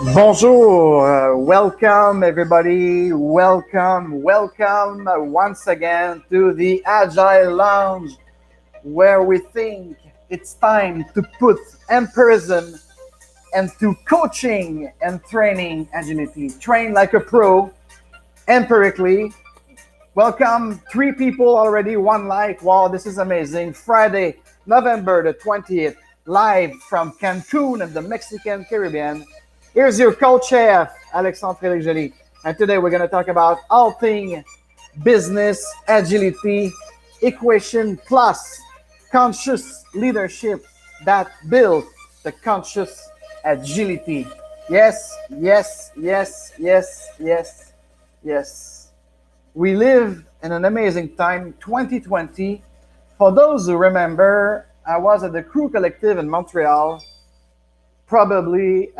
Bonjour, welcome everybody, welcome once again to the Agile Lounge where we think it's time to put empirism into coaching and training agility. Train like a pro, empirically. Welcome, three people already, one like. Wow, this is amazing. Friday, November the 20th, live from Cancun in the Mexican Caribbean. Here's your co-chef, Alexandre Joly. And today we're going to talk about all things business, agility, equation plus conscious leadership that builds the conscious agility. Yes, yes, yes, yes, yes, yes. We live in an amazing time, 2020. For those who remember, I was at the Crew Collective in Montreal, probably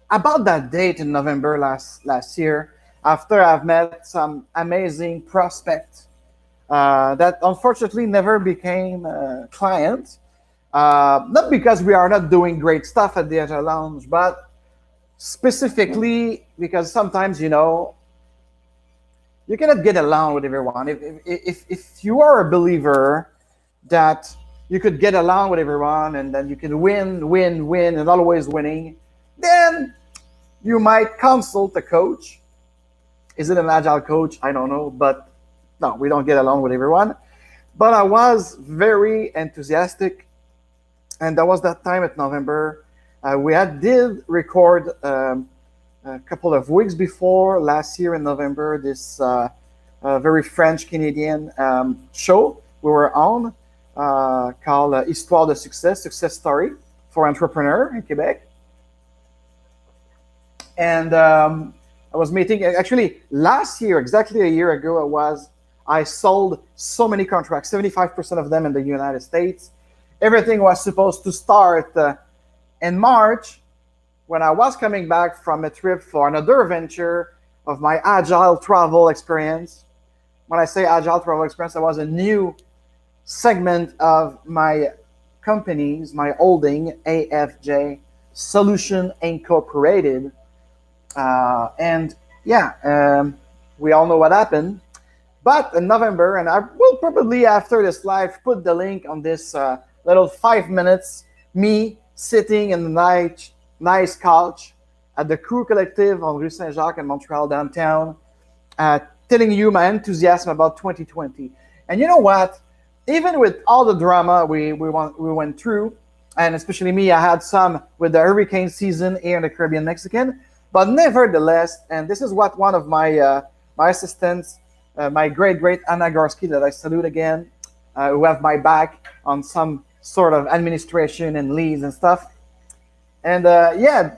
about that date in November last year. After I've met some amazing prospects that unfortunately never became clients. Not because we are not doing great stuff at the Agile Lounge, but specifically because sometimes you cannot get along with everyone. If you are a believer that you could get along with everyone and then you can win, and always winning, then you might consult a coach. Is it an agile coach? I don't know, but no, we don't get along with everyone. But I was very enthusiastic, and that was that time at November. Did record a couple of weeks before last year in November this very French Canadian show we were on called Histoire de Success Story for Entrepreneur in Quebec. And I was meeting actually last year, exactly a year ago. I sold so many contracts, 75% of them in the United States. Everything was supposed to start in March when I was coming back from a trip for another venture of my agile travel experience. When I say agile travel experience, it was a new segment of my companies, my holding, AFJ Solution Incorporated. And yeah, we all know what happened. But in November, and I will probably after this live put the link on this little 5 minutes, me sitting in the nice couch at the Crew Collective on Rue Saint-Jacques in Montreal downtown, telling you my enthusiasm about 2020. And you know what? Even with all the drama we went through, and especially me, I had some with the hurricane season here in the Caribbean Mexican. But nevertheless, and this is what one of my assistants, my great Anna Gorski, that I salute again, who have my back on some sort of administration and leads and stuff. And yeah,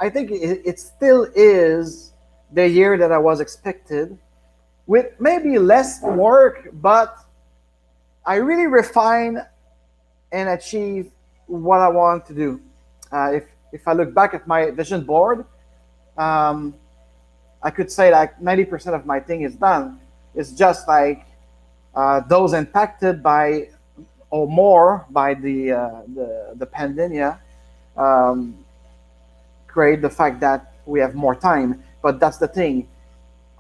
I think it still is the year that I was expected, with maybe less work, but I really refine and achieve what I want to do. If I look back at my vision board, I could say like 90% of my thing is done. It's just like those impacted by or more by the pandemic create the fact that we have more time. But that's the thing.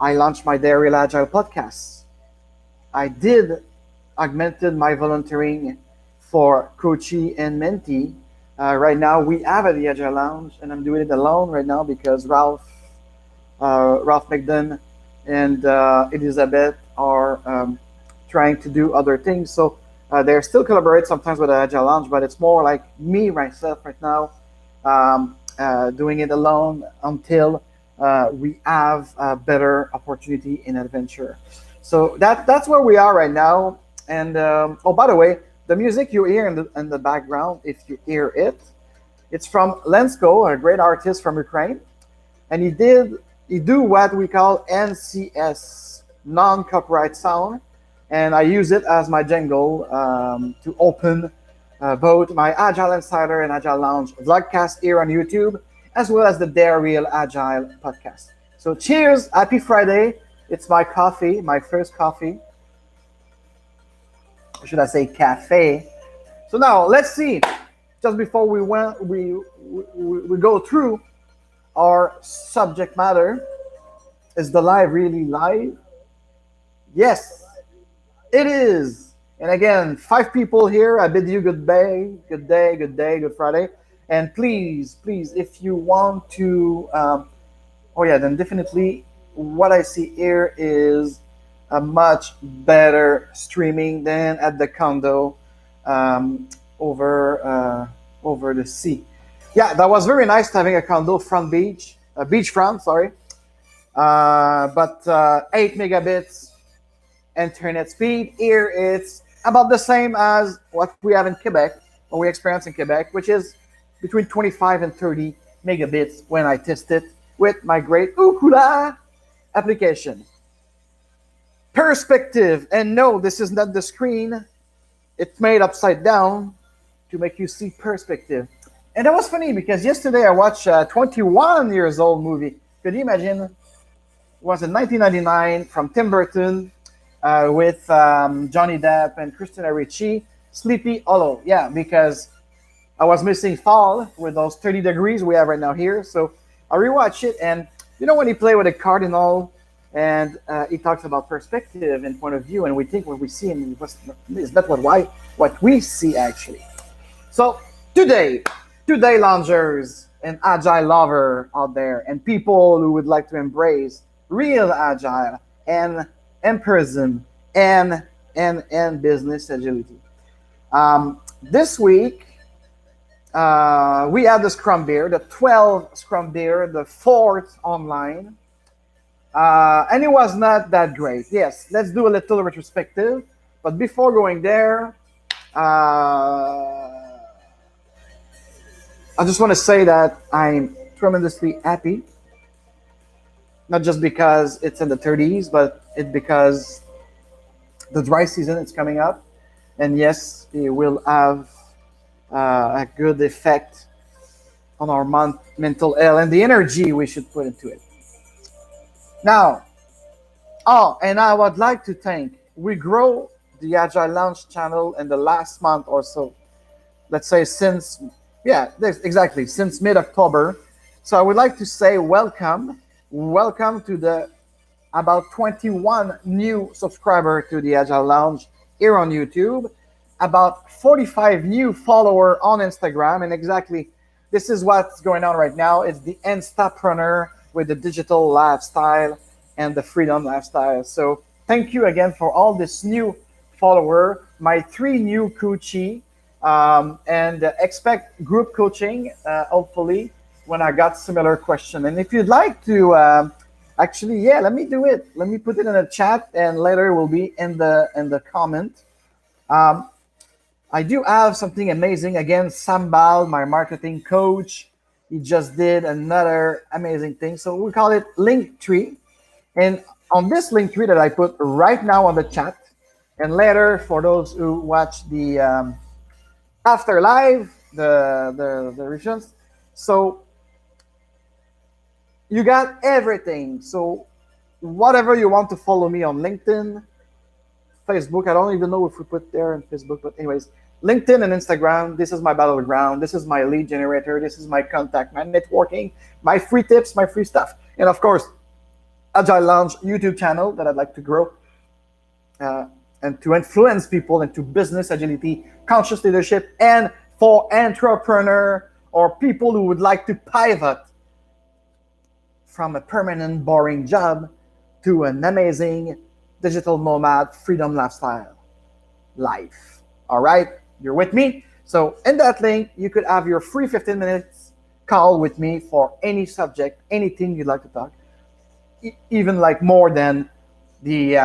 I launched my Daily Agile podcast. I did augmented my volunteering for coachee and mentee. Right now, we have at the Agile Lounge, and I'm doing it alone right now because Ralph McDon and Elizabeth are trying to do other things. So they still collaborate sometimes with the Agile Lounge, but it's more like me, myself, right now, doing it alone until we have a better opportunity in adventure. So that's where we are right now. And oh, by the way, the music you hear in the background, if you hear it, it's from Lensko, a great artist from Ukraine, and he do what we call NCS, non-copyright sound, and I use it as my jingle to open both my Agile Insider and Agile Lounge vlogcast here on YouTube, as well as the Dare Real Agile podcast. So cheers, happy Friday. It's my coffee, my first coffee. Should I say cafe? So now let's see. just before we go through our subject matter, is the live really live? Yes, it is. And again, 5 people here. I bid you good day, good day, good day, good Friday. And please, please, if you want to, oh yeah, then definitely what I see here is a much better streaming than at the condo um, over over the sea. Yeah, that was very nice having a condo front beach, beachfront, sorry. But 8 megabits internet speed. Here it's about the same as what we have in Quebec, or we experience in Quebec, which is between 25 and 30 megabits when I test it with my great Ukula application. Perspective, and no, this is not the screen. It's made upside down to make you see perspective. And that was funny because yesterday I watched a 21 years old movie. Could you imagine? It was in 1999 from Tim Burton with Johnny Depp and Christina Ricci, Sleepy Hollow. Yeah, because I was missing fall with those 30 degrees we have right now here. So I rewatched it, and you know when he play with a cardinal and he talks about perspective and point of view, and we think what we see and is not what we see actually. So today, loungers and agile lover out there, and people who would like to embrace real agile and empirism and business agility. This week we had the Scrum Beer, the 12 Scrum Beer, the fourth online, and it was not that great. Yes, let's do a little retrospective. But before going there, I just want to say that I'm tremendously happy, not just because it's in the 30s, but it's because the dry season is coming up, and yes, it will have a good effect on our mental health and the energy we should put into it. Now, oh, and I would like to thank, we grow the Agile Launch channel in the last month or so. Let's say since, yeah, exactly, since mid-October. So I would like to say welcome to the about 21 new subscribers to the Agile Lounge here on YouTube, about 45 new followers on Instagram, and exactly this is what's going on right now. It's the Instapreneur with the digital lifestyle and the freedom lifestyle. So thank you again for all this new follower, my 3 new coachee, and expect group coaching, hopefully, when I got similar question. And if you'd like to, actually, yeah, let me do it. Let me put it in the chat, and later will be in the comment. I do have something amazing. Again, Sambal, my marketing coach, he just did another amazing thing. So we call it Linktree. And on this Linktree that I put right now on the chat, and later for those who watch the after live, the revisions. So you got everything. So whatever you want to follow me on LinkedIn, Facebook. I don't even know if we put there on Facebook, but anyways, LinkedIn and Instagram. This is my battleground. This is my lead generator. This is my contact, my networking, my free tips, my free stuff, and of course, Agile Lounge YouTube channel that I'd like to grow and to influence people into business agility, conscious leadership, and for entrepreneur or people who would like to pivot from a permanent boring job to an amazing digital nomad freedom lifestyle life. All right, you're with me? So in that link, you could have your free 15 minutes call with me for any subject, anything you'd like to talk, even like more than the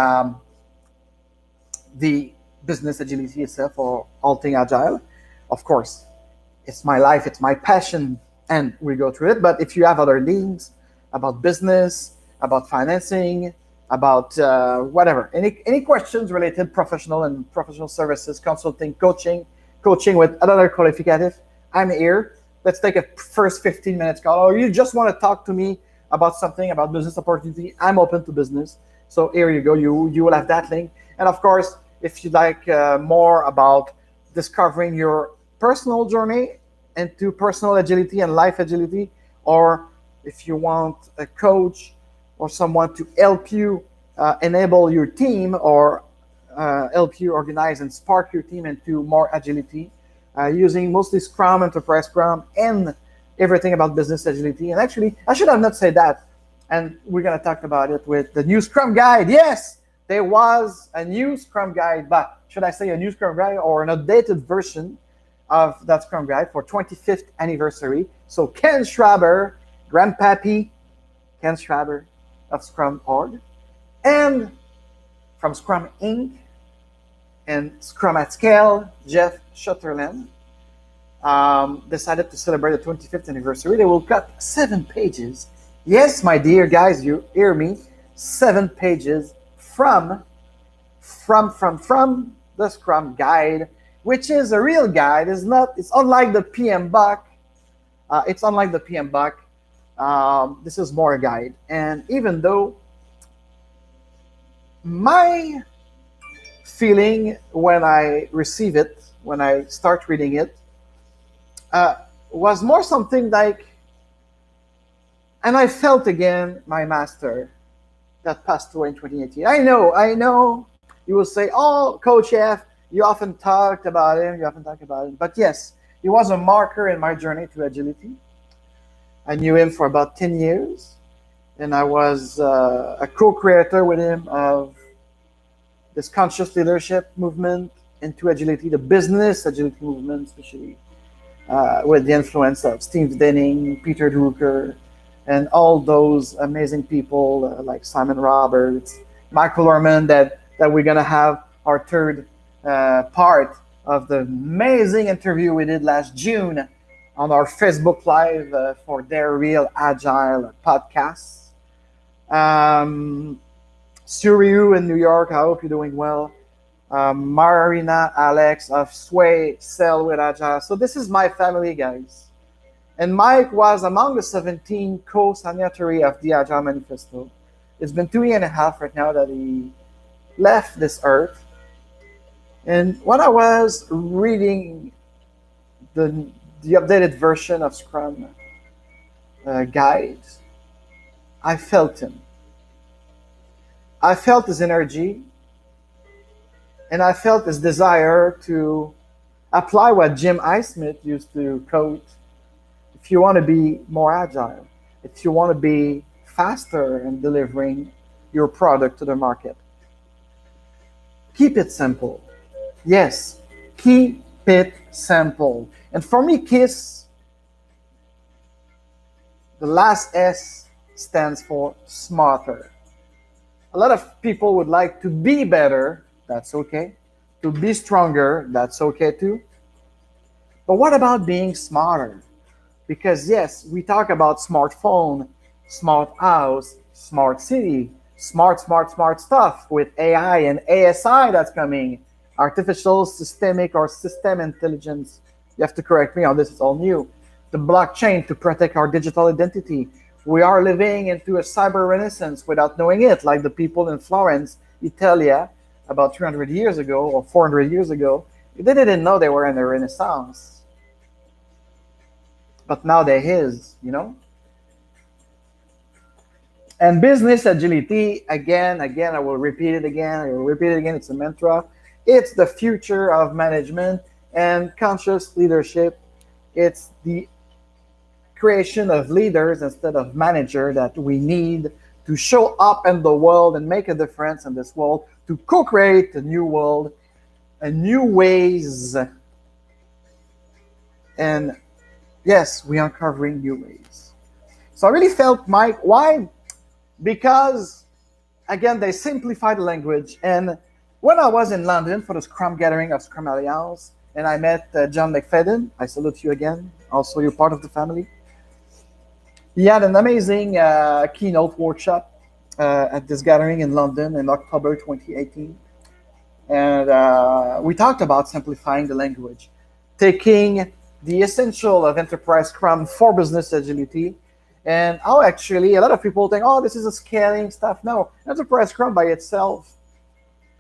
business agility itself or all thing agile. Of course, it's my life, it's my passion, and we go through it. But if you have other needs about business, about financing, about whatever, any questions related professional and professional services, consulting, coaching with another qualificative, I'm here. Let's take a first 15 minutes call, or you just want to talk to me about something, about business opportunity. I'm open to business. So here you go. You will have that link. And of course, if you'd like more about discovering your personal journey into personal agility and life agility, or if you want a coach or someone to help you enable your team, or help you organize and spark your team into more agility, using mostly Scrum, Enterprise Scrum, and everything about business agility. And actually, I should have not said that. And we're going to talk about it with the new Scrum Guide. Yes, there was a new Scrum Guide, but should I say a new Scrum Guide or an updated version of that Scrum Guide for 25th anniversary. So Ken Schraber, Grandpappy Ken Schraber of Scrum.org, and from Scrum Inc. and Scrum at Scale, Jeff Schutterland, decided to celebrate the 25th anniversary. They will cut 7 pages. Yes, my dear guys, you hear me. 7 pages from the Scrum Guide, which is a real guide. It's unlike the PM Buck. This is more a guide. And even though my feeling when I receive it, when I start reading it, was more something like, and I felt again my master that passed away in 2018. I know, you will say, oh, Coach F, you often talked about him. But yes, he was a marker in my journey to agility. I knew him for about 10 years, and I was a co-creator with him of this conscious leadership movement into agility, the business agility movement, especially with the influence of Steve Denning, Peter Drucker, and all those amazing people like Simon Roberts, Michael Orman, that we're going to have our third part of the amazing interview we did last June on our Facebook Live for their Real Agile podcast. Suriu in New York, I hope you're doing well. Marina Alex of Sway Sail with Agile. So this is my family, guys. And Mike was among the 17 co-signatory of the Agile Manifesto. It's been 2.5 right now that he left this earth. And when I was reading the updated version of Scrum Guide, I felt him. I felt his energy, and I felt his desire to apply what Jim Highsmith used to quote: if you want to be more agile, if you want to be faster in delivering your product to the market, keep it simple. Yes, keep it simple. And for me, KISS, the last S stands for smarter. A lot of people would like to be better. That's okay. To be stronger. That's okay too. But what about being smarter? Because yes, we talk about smartphone, smart house, smart city, smart stuff with AI and ASI that's coming. Artificial systemic or system intelligence. You have to correct me on this, it's all new. The blockchain to protect our digital identity. We are living into a cyber renaissance without knowing it, like the people in Florence, Italy, about 300 years ago or 400 years ago. They didn't know they were in a renaissance. But now there is, And business agility, again, I will repeat it again, it's a mantra. It's the future of management and conscious leadership. It's the creation of leaders instead of manager that we need to show up in the world and make a difference in this world, to co-create a new world, a new ways. And yes, we are uncovering new ways. So I really felt, Mike, why? Because, again, they simplify the language. And when I was in London for the Scrum gathering of Scrum Alliance, and I met John McFadden, I salute you again. Also, you're part of the family. He had an amazing keynote workshop at this gathering in London in October 2018. And we talked about simplifying the language, taking the essential of Enterprise Scrum for business agility. And how actually a lot of people think, oh, this is a scaling stuff. No, Enterprise Scrum by itself,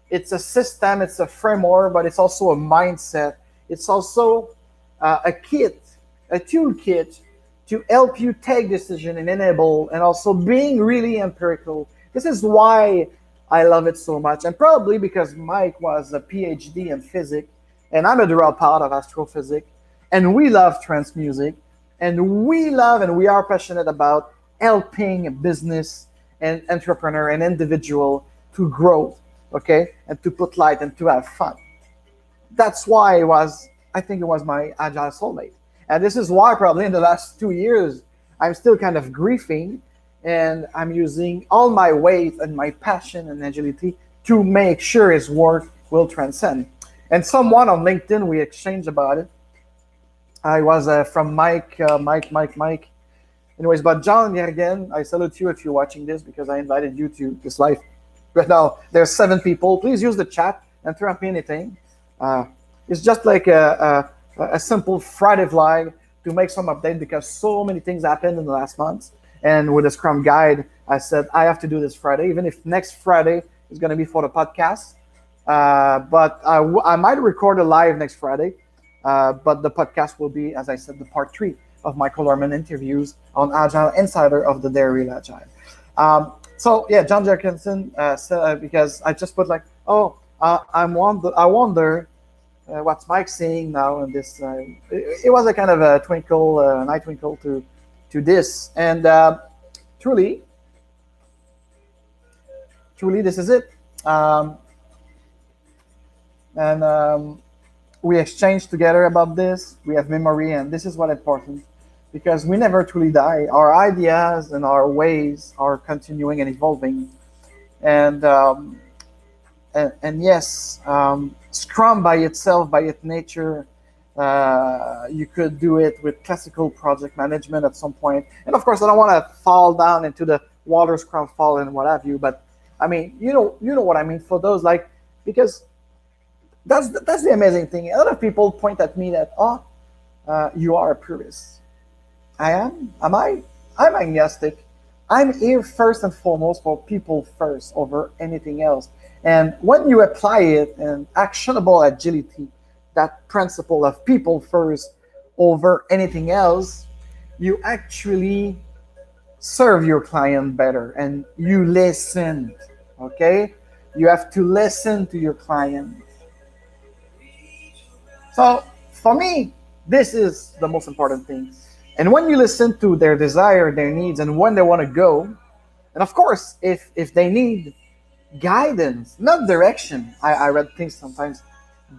it's a system, it's a framework, but it's also a mindset. It's also a kit a toolkit to help you take decision and enable, and also being really empirical. This is why I love it so much, and probably because Mike was a PhD in physics, and I'm a dropout of astrophysics, and we love trance music, and we love and we are passionate about helping business and entrepreneur and individual to grow, okay, and to put light and to have fun. That's why I think it was my Agile soulmate. And this is why probably in the last 2 years, I'm still kind of grieving, and I'm using all my weight and my passion and agility to make sure his work will transcend. And someone on LinkedIn, we exchanged about it. I was from Mike. Anyways, but John, yet again, I salute you if you're watching this, because I invited you to this live. Right now, there's 7 people. Please use the chat and throw me anything. It's just like a simple Friday vlog to make some update, because so many things happened in the last month. And with the Scrum Guide, I said I have to do this Friday, even if next Friday is going to be for the podcast. But I might record a live next Friday. But the podcast will be, as I said, the part 3 of Michael Orman interviews on Agile Insider of the Dairy Agile. So yeah, John Jerkinson said, because I just put like, I wonder what's Mike saying now in this. It was a kind of a twinkle, an eye twinkle to this, and truly, this is it. We exchange together about this. We have memory, and this is what important, because we never truly die. Our ideas and our ways are continuing and evolving, and yes, Scrum by itself, by its nature, you could do it with classical project management at some point. And of course, I don't want to fall down into the water Scrum fall and what have you. But I mean, you know what I mean. For those because that's the amazing thing. A lot of people point at me that, you are a purist. I am. Am I? I'm agnostic. I'm here first and foremost for people first over anything else. And when you apply it in actionable agility, that principle of people first over anything else, you actually serve your client better, and you listen, okay? You have to listen to your client. So for me, this is the most important thing. And when you listen to their desire, their needs, and when they want to go, and of course, if they need guidance, not direction, I read things sometimes,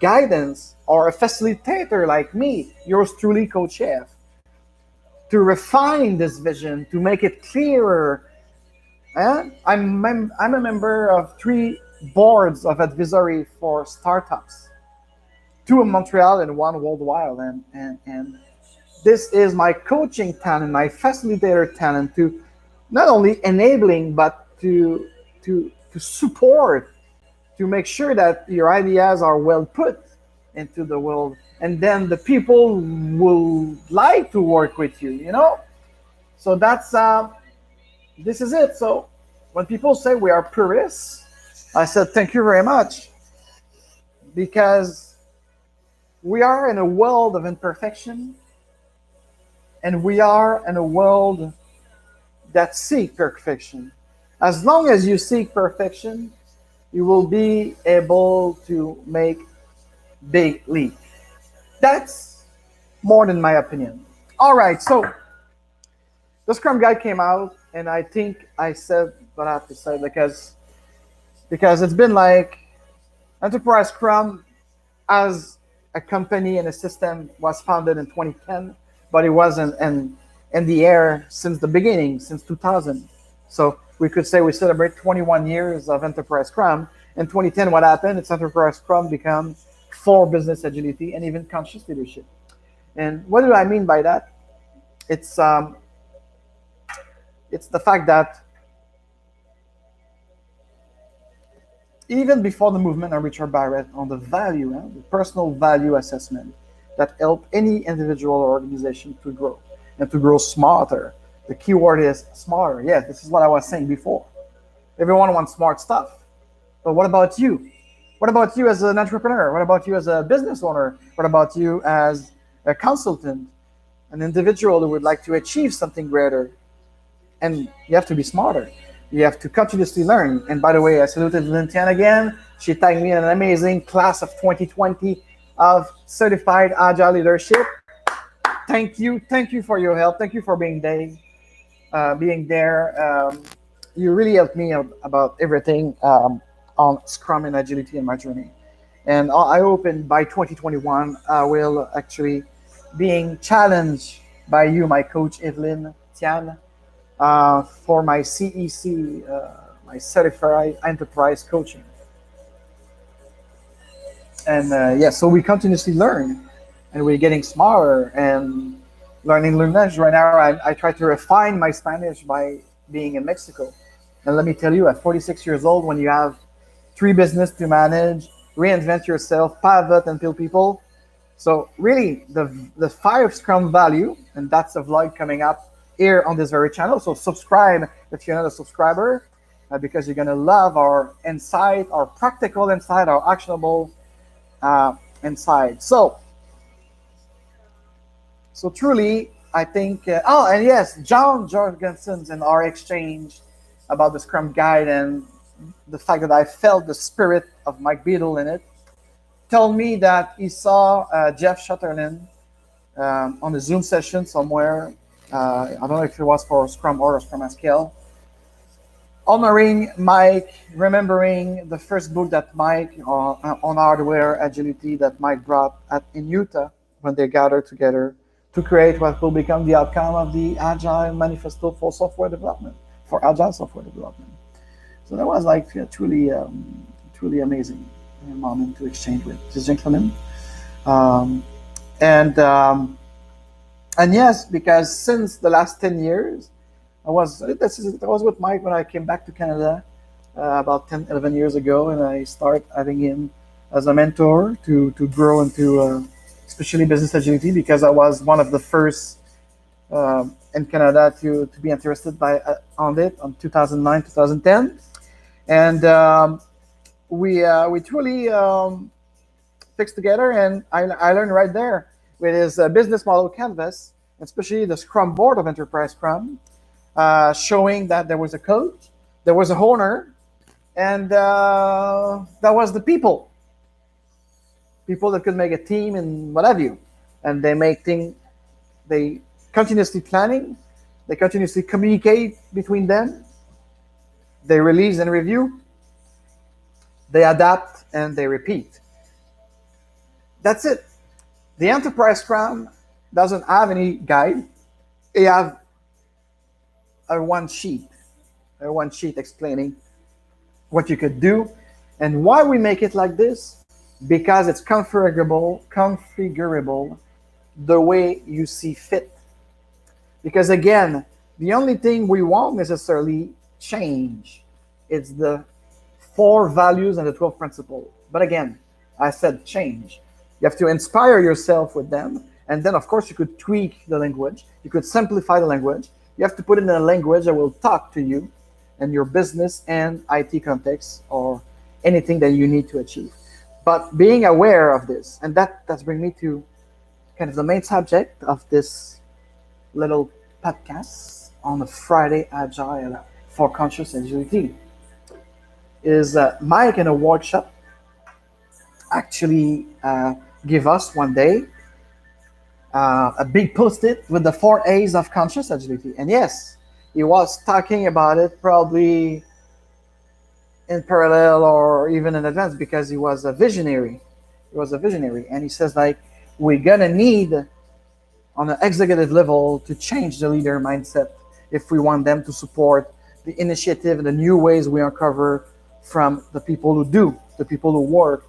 guidance, or a facilitator like me, yours truly, Coach F, to refine this vision, to make it clearer. I'm a member of 3 boards of advisory for startups, 2 in Montreal and 1 worldwide, and this is my coaching talent, my facilitator talent, to not only enabling but to support, to make sure that your ideas are well put into the world, and then the people will like to work with you. So that's this is it. So when people say we are purists, I said thank you very much, because we are in a world of imperfection, and we are in a world that seek perfection. As long as you seek perfection, you will be able to make big leap. That's more than my opinion. All right, so the Scrum Guide came out, and I think I said what I have to say, because it's been like Enterprise Scrum as a company and a system was founded in 2010, but it wasn't in the air since the beginning, since 2000. So we could say we celebrate 21 years of Enterprise Scrum. In 2010, what happened? It's Enterprise Scrum become for business agility and even conscious leadership. And what do I mean by that? It's the fact that even before the movement of Richard Barrett on the value, the personal value assessment that help any individual or organization to grow and to grow smarter. The key word is smarter. Yes, this is what I was saying before. Everyone wants smart stuff. But what about you? What about you as an entrepreneur? What about you as a business owner? What about you as a consultant? an individual who would like to achieve something greater. And you have to be smarter. You have to continuously learn. And by the way, I saluted Lintian again. She tagged me in an amazing class of 2020 of certified agile leadership. Thank you for your help. Thank you for being there. You really helped me out about everything on Scrum and agility in my journey. And I hope by 2021 I will actually being challenged by you, my coach Evelyn Tian, for my CEC, my certified enterprise coaching. And yeah, so we continuously learn, and we're getting smarter and learning language. Right now, I try to refine my Spanish by being in Mexico. And let me tell you, at 46 years old, when you have three business to manage, reinvent yourself, pivot, and build people. So really, the five Scrum value, and that's a vlog coming up here on this very channel. So subscribe if you're not a subscriber, because you're gonna love our insight, our practical insight, our actionable insight. So truly, I think. Oh, and yes, John Jorgensen's in our exchange about the Scrum Guide and the fact that I felt the spirit of Mike Beadle in it, told me that he saw Jeff Shutterland on a Zoom session somewhere. I don't know if it was for Scrum or Scrum Scale, honoring Mike, remembering the first book that Mike on hardware agility that Mike brought in Utah when they gathered together to create what will become the outcome of the Agile Manifesto for software development, for Agile software development. So that was like truly amazing moment to exchange with this gentleman. Um, and yes, because since the last 10 years, I was with Mike when I came back to Canada about 10, 11 years ago, and I started having him as a mentor to grow into especially business agility, because I was one of the first in Canada to be interested on it on 2009, 2010. And we truly fixed together, and I learned right there with his business model canvas, especially the Scrum board of Enterprise Scrum, showing that there was a coach, there was a owner, and that was the people that could make a team and what have you. And they continuously planning, they continuously communicate between them, they release and review, they adapt, and they repeat. That's it. The Enterprise Scrum doesn't have any guide. They have a one sheet explaining what you could do. And why we make it like this? Because it's configurable the way you see fit. Because again, the only thing we won't necessarily change, it's the 4 values and the 12 principles. But again, I said change. You have to inspire yourself with them. And then, of course, you could tweak the language. You could simplify the language. You have to put it in a language that will talk to you and your business and IT context or anything that you need to achieve. But being aware of this, and that's bringing me to kind of the main subject of this little podcast on a Friday Agile for Conscious Agility, is Mike in a workshop actually give us one day a big post-it with the 4 A's of conscious agility. And yes, he was talking about it probably in parallel or even in advance, because he was a visionary. And he says, like, we're gonna need on an executive level to change the leader mindset if we want them to support the initiative and the new ways we uncover from the people who do, the people who work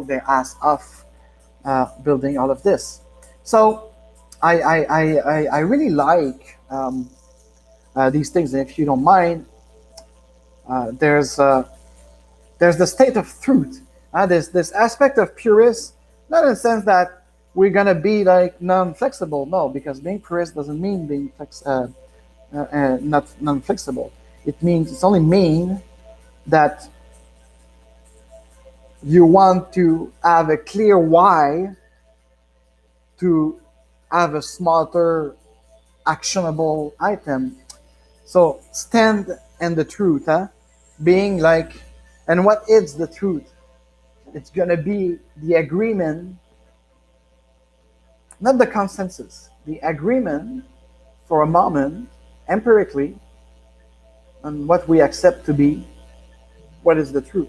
their ass off building all of this. So I really like these things. And if you don't mind, there's the state of truth. There's this aspect of purist, not in the sense that we're gonna be like non-flexible. No, because being purist doesn't mean being not non-flexible. It's only mean that you want to have a clear why to have a smarter, actionable item. So stand in the truth, huh? Being like, and what is the truth? It's gonna be the agreement, not the consensus, the agreement for a moment, empirically, on what we accept to be what is the truth.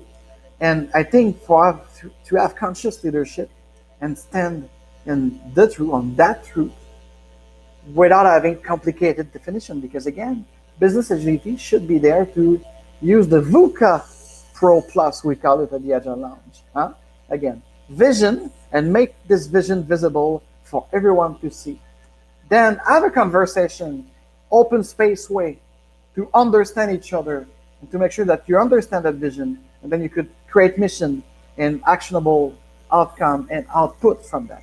And I think for us to have conscious leadership and stand in the truth, on that truth, without having complicated definition, because again, business agility should be there to use the VUCA Pro Plus, we call it at the Agile Lounge. Huh? Again, vision, and make this vision visible for everyone to see. Then have a conversation, open space way to understand each other and to make sure that you understand that vision, and then you could create mission and actionable outcome and output from that.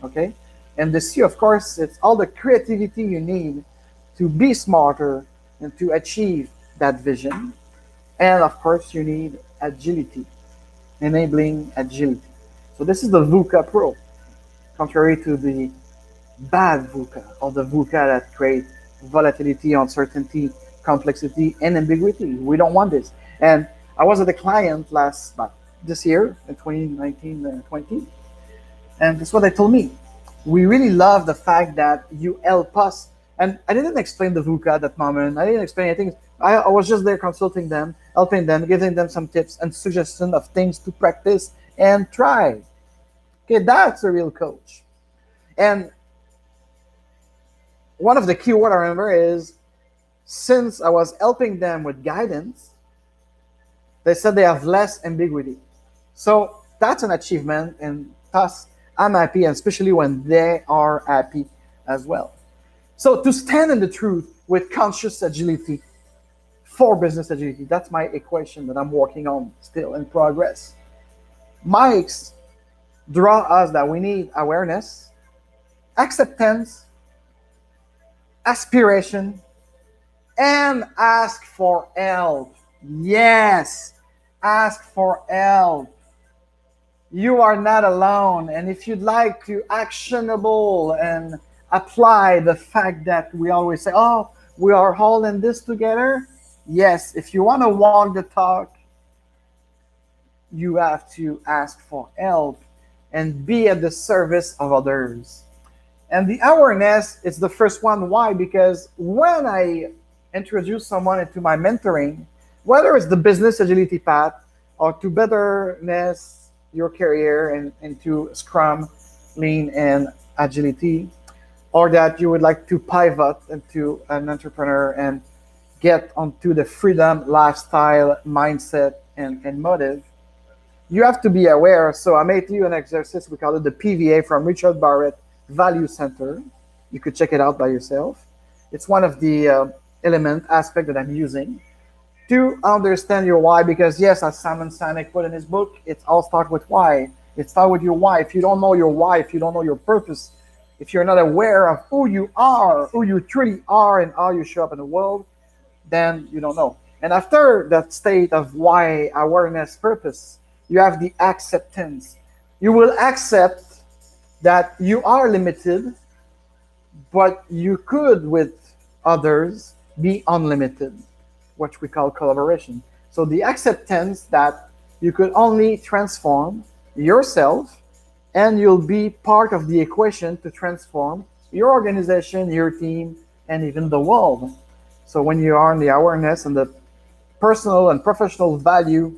Okay? And the C, of course, it's all the creativity you need to be smarter and to achieve that vision. And of course, you need agility, enabling agility. So this is the VUCA Pro, contrary to the bad VUCA, or the VUCA that create volatility, uncertainty, complexity, and ambiguity. We don't want this. And I was at a client this year, in 2019-20, and that's what they told me. We really love the fact that you help us. And I didn't explain the VUCA at that moment. I didn't explain anything. I was just there consulting them, helping them, giving them some tips and suggestions of things to practice and try. Okay, that's a real coach. And one of the key words I remember is, since I was helping them with guidance, they said they have less ambiguity. So that's an achievement, and thus I'm happy, and especially when they are happy as well. So to stand in the truth with conscious agility for business agility, that's my equation that I'm working on, still in progress. Mike's draw us that we need awareness, acceptance, aspiration, and ask for help. Yes, ask for help. You are not alone. And if you'd like to actionable and apply the fact that we always say, oh, we are all in this together. Yes, if you want to walk the talk, you have to ask for help and be at the service of others. And the awareness is the first one. Why? Because when I introduce someone into my mentoring, whether it's the business agility path or to betterness your career and into Scrum, Lean, and Agility, or that you would like to pivot into an entrepreneur and get onto the freedom lifestyle mindset and motive, you have to be aware. So I made you an exercise, we call it the PVA from Richard Barrett Value Center. You could check it out by yourself. It's one of the aspect that I'm using to understand your why, because yes, as Simon Sinek put in his book, it all starts with why. It starts with your why. If you don't know your why, if you don't know your purpose, if you're not aware of who you are, who you truly are, and how you show up in the world, then you don't know. And after that state of why, awareness, purpose, you have the acceptance. You will accept that you are limited, but you could, with others, be unlimited, what we call collaboration. So the acceptance that you could only transform yourself, and you'll be part of the equation to transform your organization, your team, and even the world. So when you are in the awareness and the personal and professional value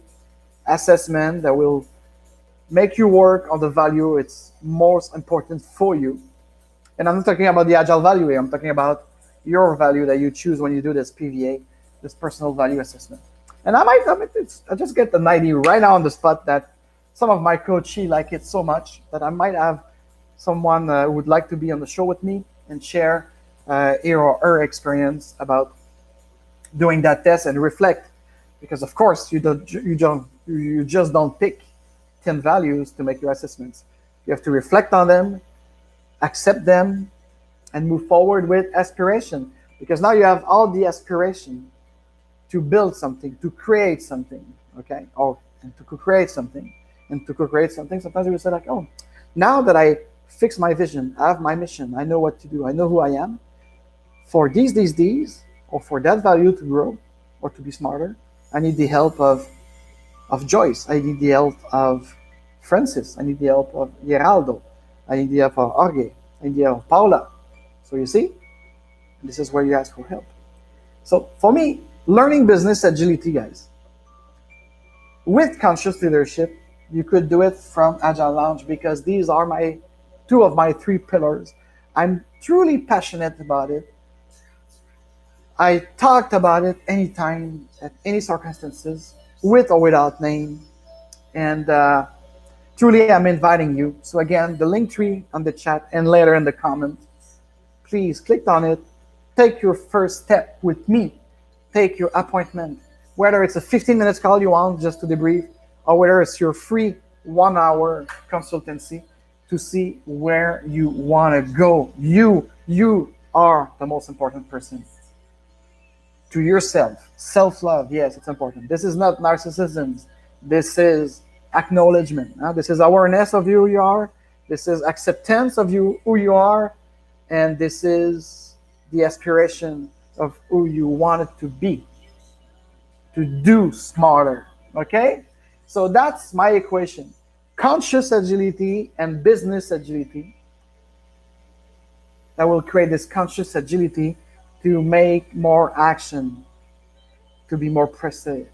assessment that will make you work on the value it's most important for you. And I'm not talking about the agile value here. I'm talking about your value that you choose when you do this PVA, this personal value assessment. And I just get the idea right now on the spot that some of my coachees like it so much that I might have someone who would like to be on the show with me and share his or her experience about doing that test and reflect. Because of course you just don't pick 10 values to make your assessments. You have to reflect on them, accept them, and move forward with aspiration. Because now you have all the aspiration to build something, to create something, okay? And to co-create something. And to co-create something, sometimes you will say like, oh, now that I fix my vision, I have my mission, I know what to do, I know who I am. For these, or for that value to grow or to be smarter, I need the help of Joyce. I need the help of Francis. I need the help of Geraldo. I need the help of Jorge. I need the help of Paula. So you see, this is where you ask for help. So for me, learning business agility, guys, with conscious leadership, you could do it from Agile Lounge because these are my two of my three pillars. I'm truly passionate about it. I talked about it anytime, at any circumstances, with or without name. And truly, I'm inviting you. So again, the link tree on the chat and later in the comment. Please click on it. Take your first step with me. Take your appointment. Whether it's a 15-minute call you want just to debrief, or whether it's your free 1-hour consultancy to see where you want to go. You are the most important person. To yourself. Self-love, yes, it's important. This is not narcissism. This is acknowledgement. This is awareness of who you are. This is acceptance of you, who you are. And this is the aspiration of who you want it to be. To do smarter. Okay? So that's my equation. Conscious agility and business agility. That will create this conscious agility to make more action, to be more precise.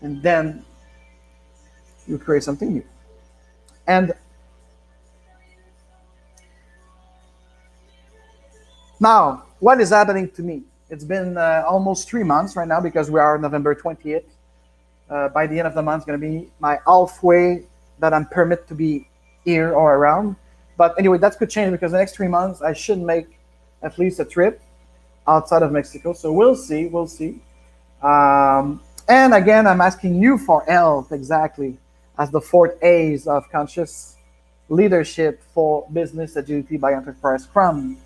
And then you create something new. And now, what is happening to me? It's been almost 3 months right now because we are November 20th. By the end of the month, it's going to be my halfway that I'm permitted to be here or around. But anyway, that could change because the next 3 months, I should make at least a trip outside of Mexico. So we'll see. And again, I'm asking you for help exactly as the 4 A's of conscious leadership for business agility by Enterprise Scrum.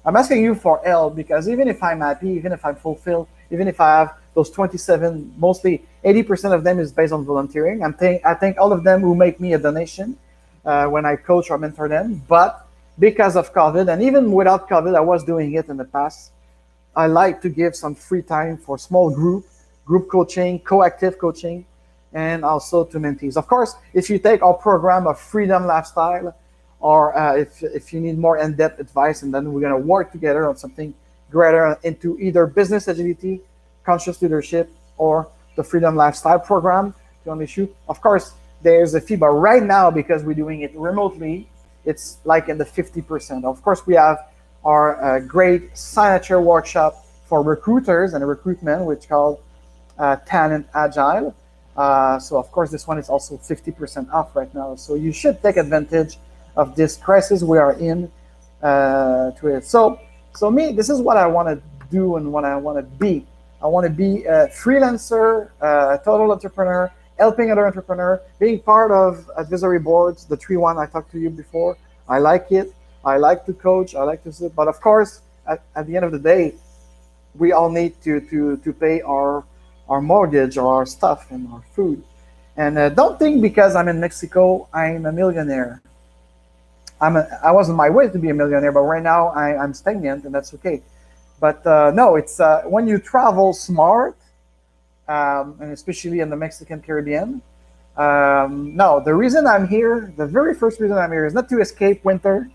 I'm asking you for help because even if I'm happy, even if I'm fulfilled, even if I have those 27, mostly 80% of them is based on volunteering. I think all of them will make me a donation when I coach or mentor them. But because of COVID, and even without COVID, I was doing it in the past, I like to give some free time for small group coaching, co-active coaching, and also to mentees. Of course, if you take our program of Freedom Lifestyle, or if you need more in-depth advice, and then we're going to work together on something greater into either business agility, conscious leadership, or the Freedom Lifestyle program to an issue. Of course, there's a fee, but right now, because we're doing it remotely, it's like in the 50%. Of course, we have our great signature workshop for recruiters and recruitment, which is called Talent Agile. So of course, this one is also 50% off right now. So you should take advantage of this crisis we are in to it. So me, this is what I want to do and what I want to be. I want to be a freelancer, a total entrepreneur, helping other entrepreneur, being part of advisory boards, the 3-1 I talked to you before. I like it. I like to coach. I like to sit. But of course, at the end of the day, we all need to pay our mortgage or our stuff and our food. And don't think because I'm in Mexico, I'm a millionaire. I was on my way to be a millionaire, but right now I'm stagnant, and that's okay. But no, it's when you travel smart, and especially in the Mexican Caribbean. No, the reason I'm here, the very first reason I'm here is not to escape winter.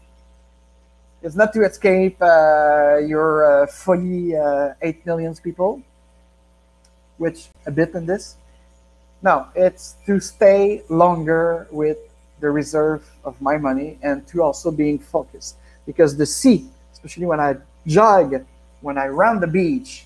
It's not to escape your fully 8 million people, which a bit in this. No, it's to stay longer with the reserve of my money and to also being focused. Because the sea, especially when I jog, when I run the beach,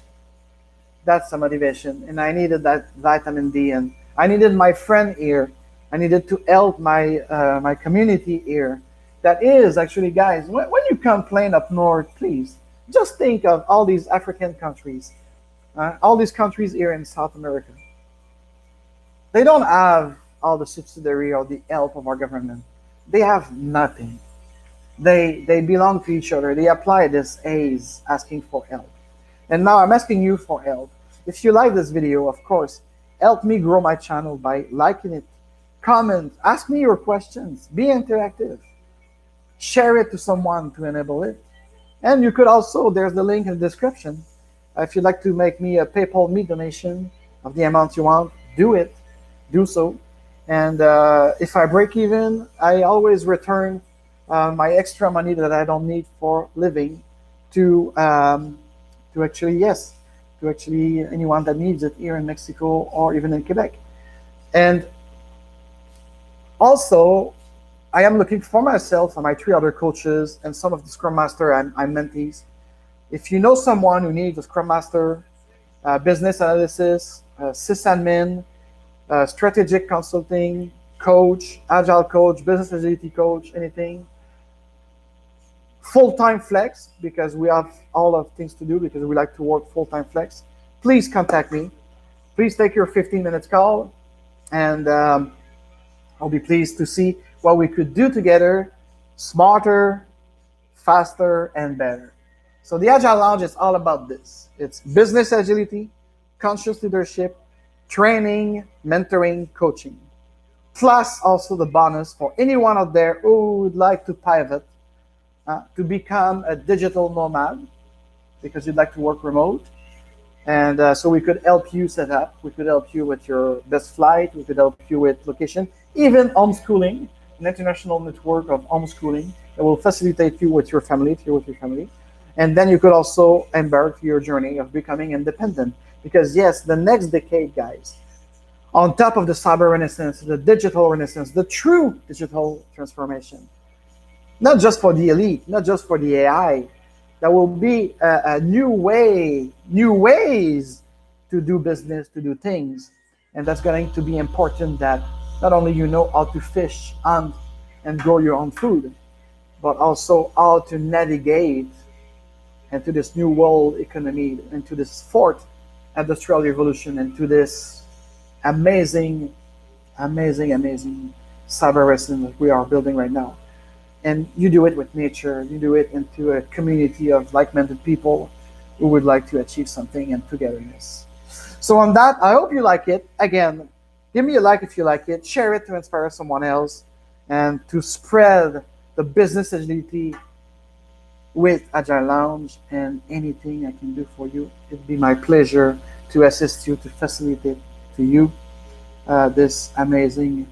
that's a motivation. And I needed that vitamin D, and I needed my friend here. I needed to help my my community here. That is actually, guys, when you complain up north, please just think of all these African countries, all these countries here in South America. They don't have all the subsidiary or the help of our government. They have nothing. They belong to each other. They apply this A's asking for help. And now I'm asking you for help. If you like this video, of course, help me grow my channel by liking it, comment, ask me your questions, be interactive, share it to someone to enable it. And you could also, there's the link in the description. If you'd like to make me a PayPal me donation of the amount you want, do it, do so. And if I break even, I always return my extra money that I don't need for living to actually, yes, to actually anyone that needs it here in Mexico or even in Quebec. And also, I am looking for myself and my 3 other coaches and some of the Scrum Master I'm mentees. If you know someone who needs a Scrum Master, business analysis, sysadmin, strategic consulting, coach, agile coach, business agility coach, anything, full-time flex, because we have all of things to do because we like to work full-time flex, please contact me. Please take your 15 minutes call, and I'll be pleased to see what we could do together, smarter, faster, and better. So the Agile Lounge is all about this. It's business agility, conscious leadership, training, mentoring, coaching. Plus also the bonus for anyone out there who would like to pivot to become a digital nomad because you'd like to work remote. And so we could help you set up. We could help you with your best flight. We could help you with location, even homeschooling, an international network of homeschooling that will facilitate you with your family, if you're with your family. And then you could also embark your journey of becoming independent. Because yes, the next decade, guys, on top of the cyber renaissance, the digital renaissance, the true digital transformation, not just for the elite, not just for the AI, there will be a new ways to do business, to do things. And that's going to be important that not only you know how to fish, hunt, and grow your own food, but also how to navigate into this new world economy, into this fourth industrial revolution, into this amazing cyber wrestling that we are building right now. And you do it with nature, you do it into a community of like-minded people who would like to achieve something and togetherness. So on that, I hope you like it. Again, give me a like if you like it, share it to inspire someone else, and to spread the business agility with Agile Lounge. And anything I can do for you, it'd be my pleasure to assist you, to facilitate to you this amazing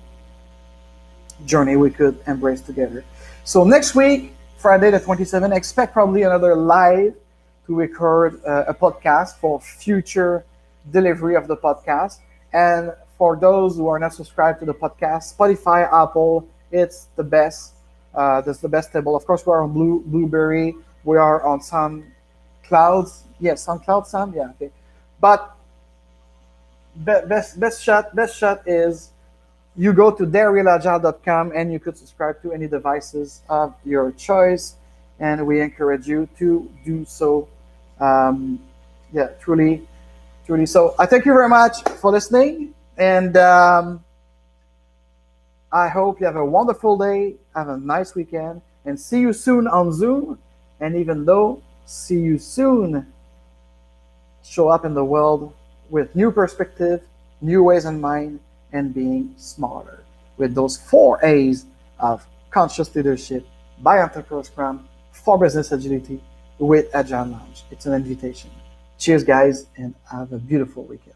journey we could embrace together. So next week, Friday the 27th, expect probably another live to record a podcast for future delivery of the podcast. And for those who are not subscribed to the podcast, Spotify, Apple, it's the best. That's the best table. Of course, we are on Blueberry. We are on SoundCloud. Yes, SoundCloud, Sam. Yeah, okay. But best shot is you go to therealagile.com and you could subscribe to any devices of your choice, and we encourage you to do so. Yeah, truly. So I thank you very much for listening, and I hope you have a wonderful day, have a nice weekend, and see you soon on Zoom. And even though, see you soon, show up in the world with new perspective, new ways in mind, and being smarter with those 4 A's of conscious leadership by Enterprise Scrum for business agility with Agile Lounge. It's an invitation. Cheers, guys, and have a beautiful weekend.